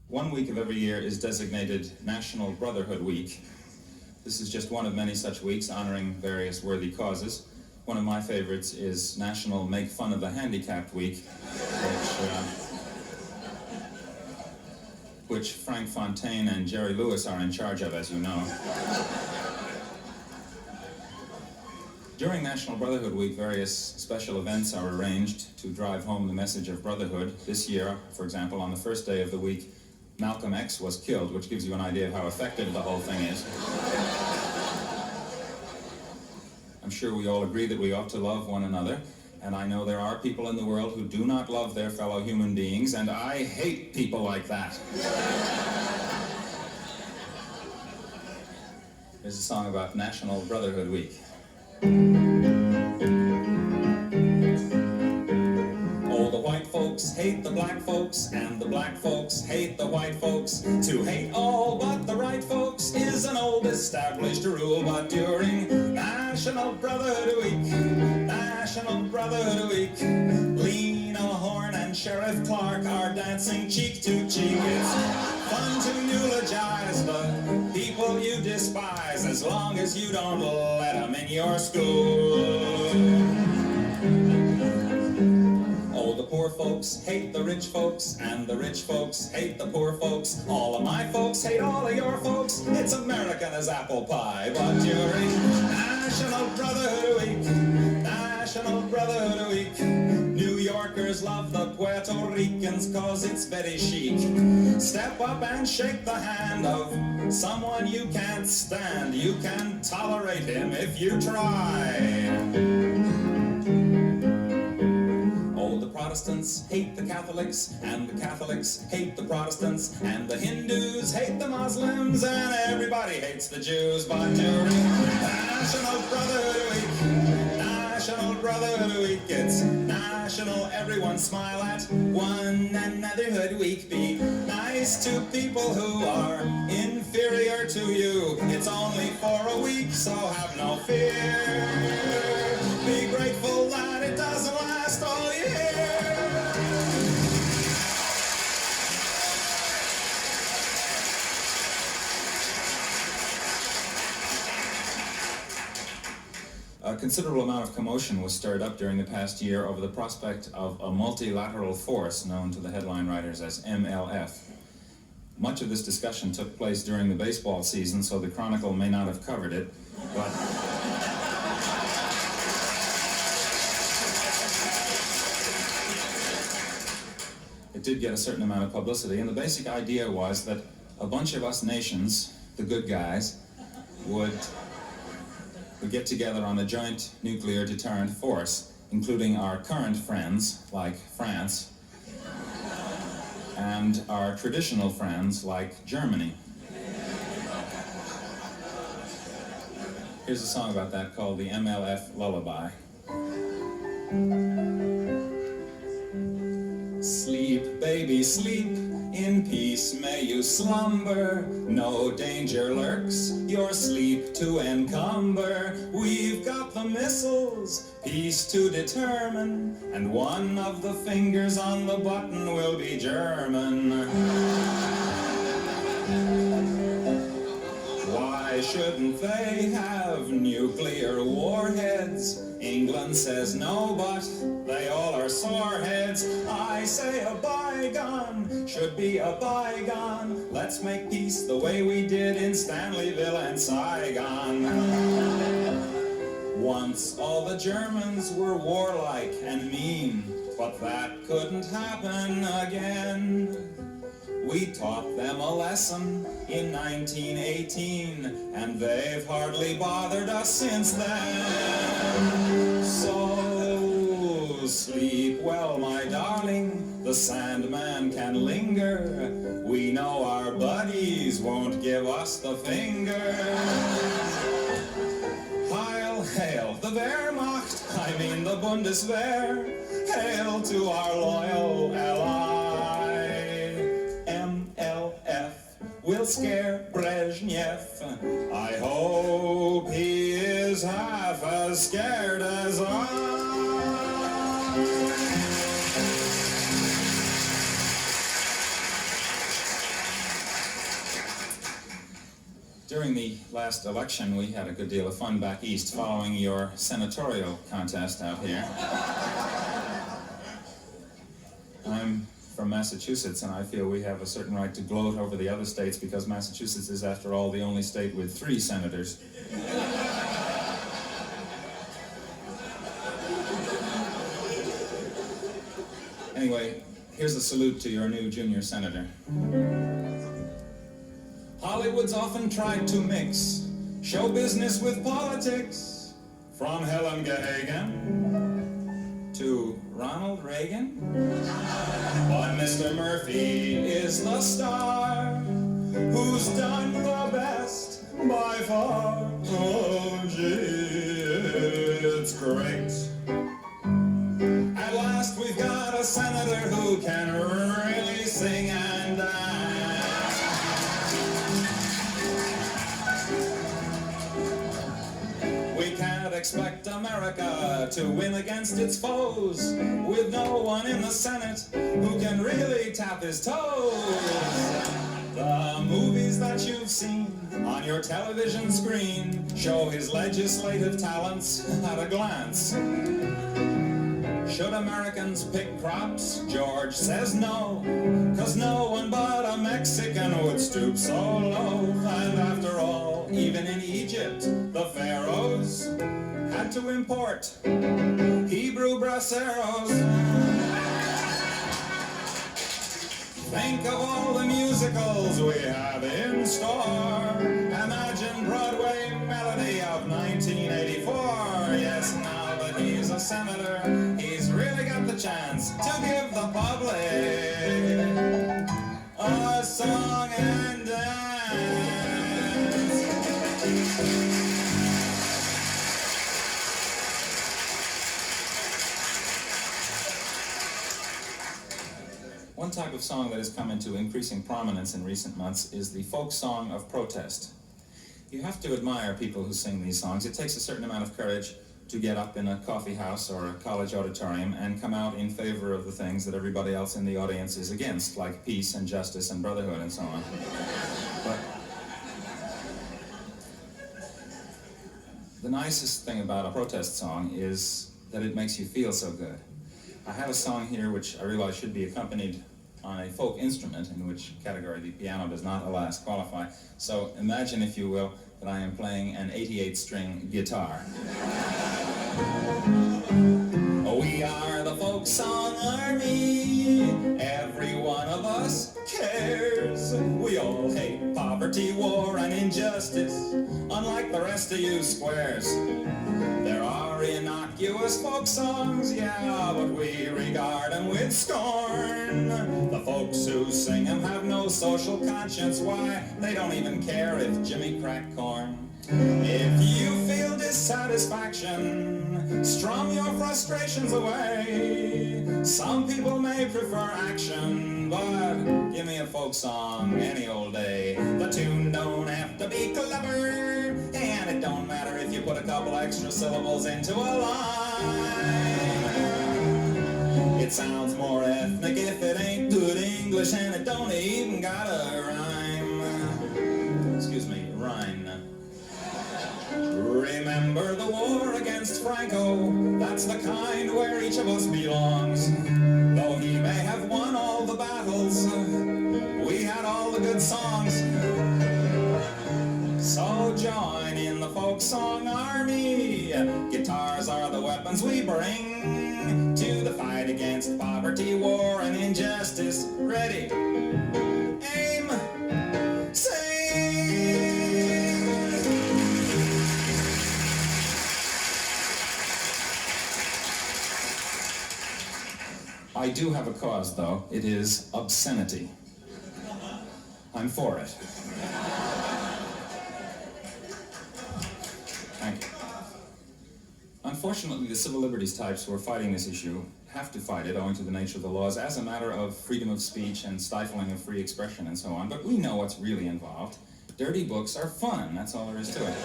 One week of every year is designated National Brotherhood Week. This is just one of many such weeks honoring various worthy causes. One of my favorites is National Make Fun of the Handicapped Week, which Frank Fontaine and Jerry Lewis are in charge of, as you know. During National Brotherhood Week, various special events are arranged to drive home the message of brotherhood. This year, for example, on the first day of the week, Malcolm X was killed, which gives you an idea of how effective the whole thing is. I'm sure we all agree that we ought to love one another, and I know there are people in the world who do not love their fellow human beings, and I hate people like that. Here's a song about National Brotherhood Week. Oh, the white folks hate the black folks, and the black folks hate the white folks. To hate all but the right folks is an old established rule, but during National Brotherhood Week, National Brotherhood Week, Lena Horne and Sheriff Clark are dancing cheek to cheek. It's fun to eulogize the people you despise, as long as you don't let them in your school. Oh, the poor folks hate the rich folks, and the rich folks hate the poor folks. All of my folks hate all of your folks. It's American as apple pie. But during National Brotherhood Week, National Brotherhood Week, New Yorkers love the Puerto Ricans 'cause it's very chic. Step up and shake the hand of someone you can't stand. You can tolerate him if you try. Protestants hate the Catholics, and the Catholics hate the Protestants, and the Hindus hate the Muslims, and everybody hates the Jews. But during National Brotherhood Week, National Brotherhood Week, it's national everyone smile at one anotherhood week. Be nice to people who are inferior to you. It's only for a week, so have no fear. Be grateful that it doesn't last all year. A considerable amount of commotion was stirred up during the past year over the prospect of a multilateral force known to the headline writers as MLF. Much of this discussion took place during the baseball season, so the Chronicle may not have covered it, but it did get a certain amount of publicity, and the basic idea was that a bunch of us nations, the good guys, would get together on a joint nuclear deterrent force, including our current friends, like France, and our traditional friends, like Germany. Here's a song about that called the MLF Lullaby. Sleep, baby, sleep, in peace may you slumber. No danger lurks, your sleep to encumber. We've got the missiles, peace to determine, and one of the fingers on the button will be German. Why shouldn't they have nuclear warheads? England says no, but they all are soreheads. I say a bygone should be a bygone. Let's make peace the way we did in Stanleyville and Saigon. Once all the Germans were warlike and mean, but that couldn't happen again. We taught them a lesson in 1918, and they've hardly bothered us since then. So sleep well, my darling, the Sandman can linger. We know our buddies won't give us the finger. Heil, hail, the Wehrmacht, I mean the Bundeswehr. Hail to our loyal ally. Will scare Brezhnev. I hope he is half as scared as I. During the last election, we had a good deal of fun back east following your senatorial contest out here. I'm from Massachusetts, and I feel we have a certain right to gloat over the other states because Massachusetts is, after all, the only state with 3 senators. Anyway, here's a salute to your new junior senator. Hollywood's often tried to mix show business with politics, from Helen Gahagan to Ronald Reagan. But Mr. Murphy is the star who's done the best by far. Oh, gee, it's great. At last we've got a senator who can really sing and dance. We can't expect America to win against its foes with no one in the Senate who can really tap his toes. The movies that you've seen on your television screen show his legislative talents at a glance. Should Americans pick crops? George says no, 'cause no one but a Mexican would stoop so low. And after all, even in Egypt, the pharaohs had to import Hebrew braceros. Think of all the musicals we have in store. Imagine Broadway Melody of 1984. Yes, now that he's a senator, he's really got the chance to give the public a song and dance. One type of song that has come into increasing prominence in recent months is the folk song of protest. You have to admire people who sing these songs. It takes a certain amount of courage to get up in a coffee house or a college auditorium and come out in favor of the things that everybody else in the audience is against, like peace and justice and brotherhood and so on. But the nicest thing about a protest song is that it makes you feel so good. I have a song here which I realize should be accompanied on a folk instrument, in which category the piano does not, alas, qualify. So imagine, if you will, that I am playing an 88-string guitar. We are the folk song army. Every one of us cares. We all hate poverty, war, and injustice, unlike the rest of you squares. There are innocuous folk songs, yeah, but we regard them with scorn. The folks who sing them have no social conscience. Why? They don't even care if Jimmy cracked corn. If you feel dissatisfaction, strum your frustrations away. Some people may prefer action, but give me a folk song any old day. The tune don't have to be clever, and it don't matter if you put a couple extra syllables into a line. It sounds more ethnic if it ain't good English, and it don't even got a rhyme. Excuse me, rhyme. Remember the war against Franco, that's the kind where each of us belongs. Though he may have won all the battles, we had all the good songs. So join in the folk song army. Guitars are the weapons we bring to the fight against poverty, war, and injustice. Ready, aim, sing. I do have a cause, though. It is obscenity. I'm for it. Thank you. Unfortunately, the civil liberties types who are fighting this issue have to fight it owing to the nature of the laws as a matter of freedom of speech and stifling of free expression and so on. But we know what's really involved. Dirty books are fun. That's all there is to it.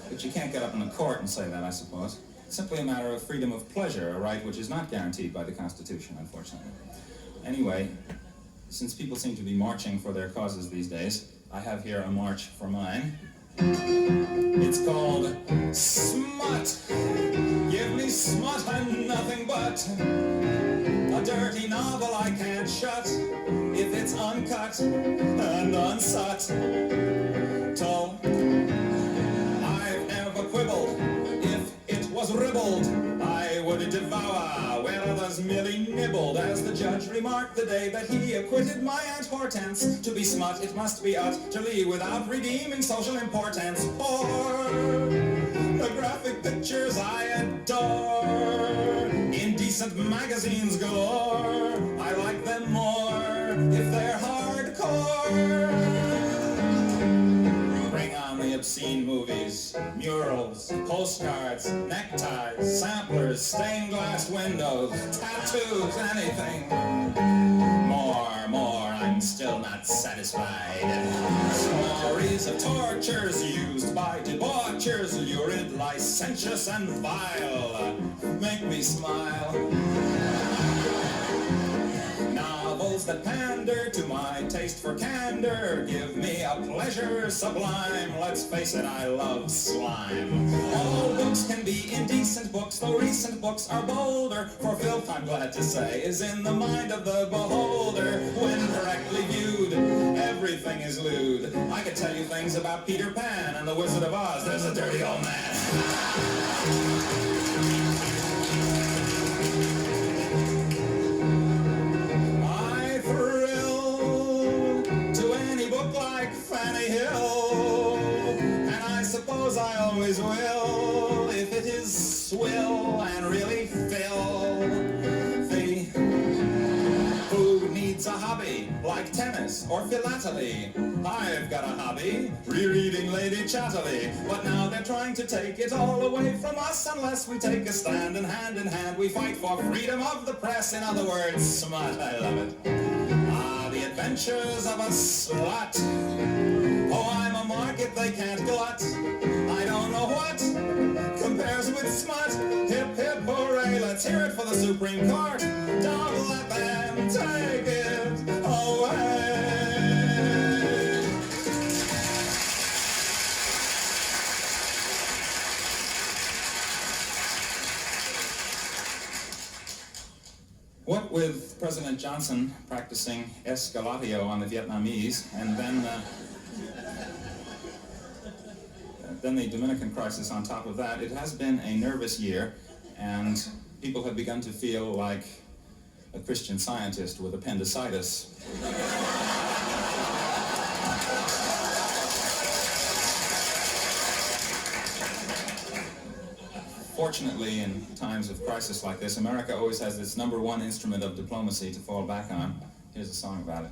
But you can't get up in the court and say that, I suppose. It's simply a matter of freedom of pleasure, a right which is not guaranteed by the Constitution, unfortunately. Anyway, since people seem to be marching for their causes these days, I have here a march for mine. It's called Smut. Give me smut and nothing but a dirty novel I can't shut if it's uncut and unsubtle. I've never quibbled. If it was ribbled, I would devour where others merely nibbled. As the judge remarked the day that he acquitted my Aunt Hortense, to be smut it must be utterly without redeeming social importance. For the graphic pictures I adore, indecent magazines galore, I like them more if they're hardcore. Bring on the obscene movies, murals, postcards, neckties, samplers, stained glass windows, tattoos, anything. More, I'm still not satisfied. Stories of tortures used by debauchers, lurid, licentious, and vile, make me smile. Novels that pander to my taste for candor give me a pleasure sublime. Let's face it, I love slime. All books can be indecent books, though recent books are bolder, for filth, I'm glad to say, is in the mind of the beholder. When correctly viewed, everything is lewd. I could tell you things about Peter Pan and the Wizard of Oz. There's a dirty old man. I always will, if it is swill and really filthy. Who needs a hobby like tennis or philately? I've got a hobby, rereading Lady Chatterley. But now they're trying to take it all away from us unless we take a stand, and hand in hand we fight for freedom of the press. In other words, smut, I love it. The adventures of a slut. Oh, I'm a market they can't glut. I don't know what compares with smut. Hip, hip, hooray, let's hear it for the Supreme Court. Don't let them take it away. What with President Johnson practicing escalatio on the Vietnamese, and then the Dominican crisis on top of that, it has been a nervous year, and people have begun to feel like a Christian Scientist with appendicitis. Fortunately, in times of crisis like this, America always has its number one instrument of diplomacy to fall back on. Here's a song about it.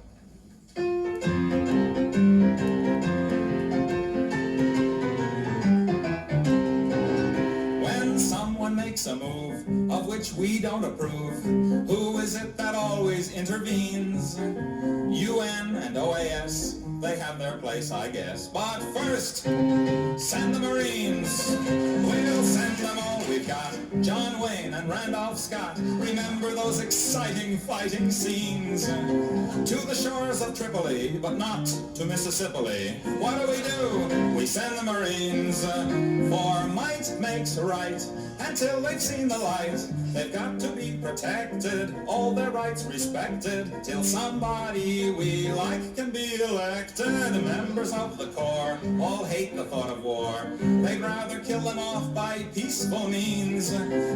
When someone makes a move of which we don't approve, who is it that always intervenes? UN and OAS, they have their place, I guess. But first, send the Marines. We'll send them all we've got. John Wayne and Randolph Scott. Remember those exciting fighting scenes? To the shores of Tripoli, but not to Mississippi. What do? We send the Marines. For might makes right. Until they've seen the light, they've got to be protected, all their rights respected, till somebody we like can be elected. Members of the Corps all hate the thought of war. They'd rather kill them off by peaceful means.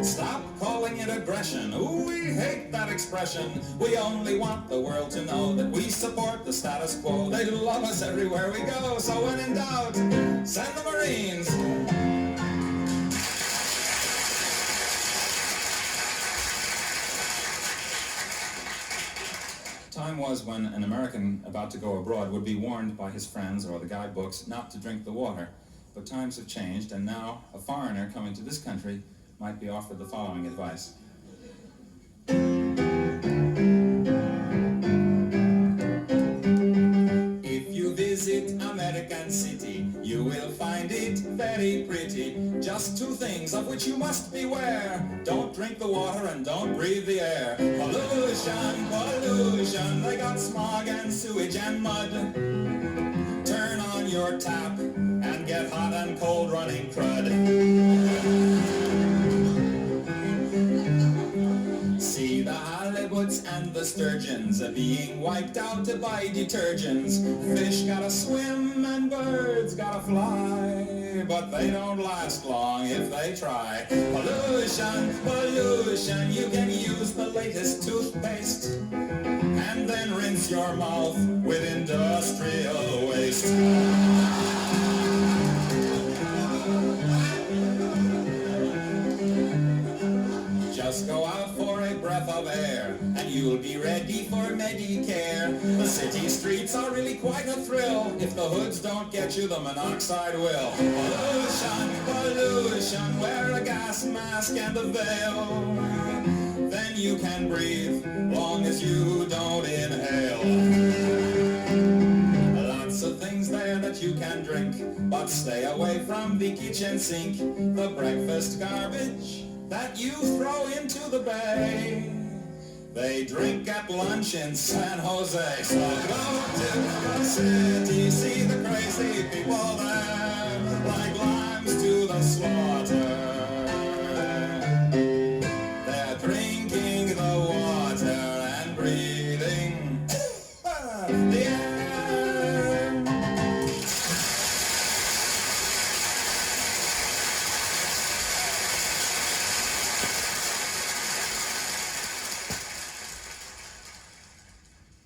Stop calling it aggression. Ooh, we hate that expression. We only want the world to know that we support the status quo. They love us everywhere we go, so when in doubt, send the Marines. Time was when an American about to go abroad would be warned by his friends or the guidebooks not to drink the water. But times have changed, and now a foreigner coming to this country might be offered the following advice. If you visit American City, you will find it very pretty. Just two things of which you must beware. Don't drink the water and don't breathe the air. Pollution, pollution, they got smog and sewage and mud. Turn your tap and get hot and cold running crud. See the halibuts and the sturgeons being wiped out by detergents. Fish gotta swim and birds gotta fly, but they don't last long if they try. Pollution, pollution, you can use the latest toothpaste and then rinse your mouth with industrial waste. Just go out for a breath of air, and you'll be ready for Medicare. The city streets are really quite a thrill. If the hoods don't get you, the monoxide will. Pollution, pollution, wear a gas mask and a veil. Then you can breathe, long as you don't inhale. Lots of things there that you can drink, but stay away from the kitchen sink. The breakfast garbage that you throw into the bay, they drink at lunch in San Jose. So go to the city, see the crazy people there.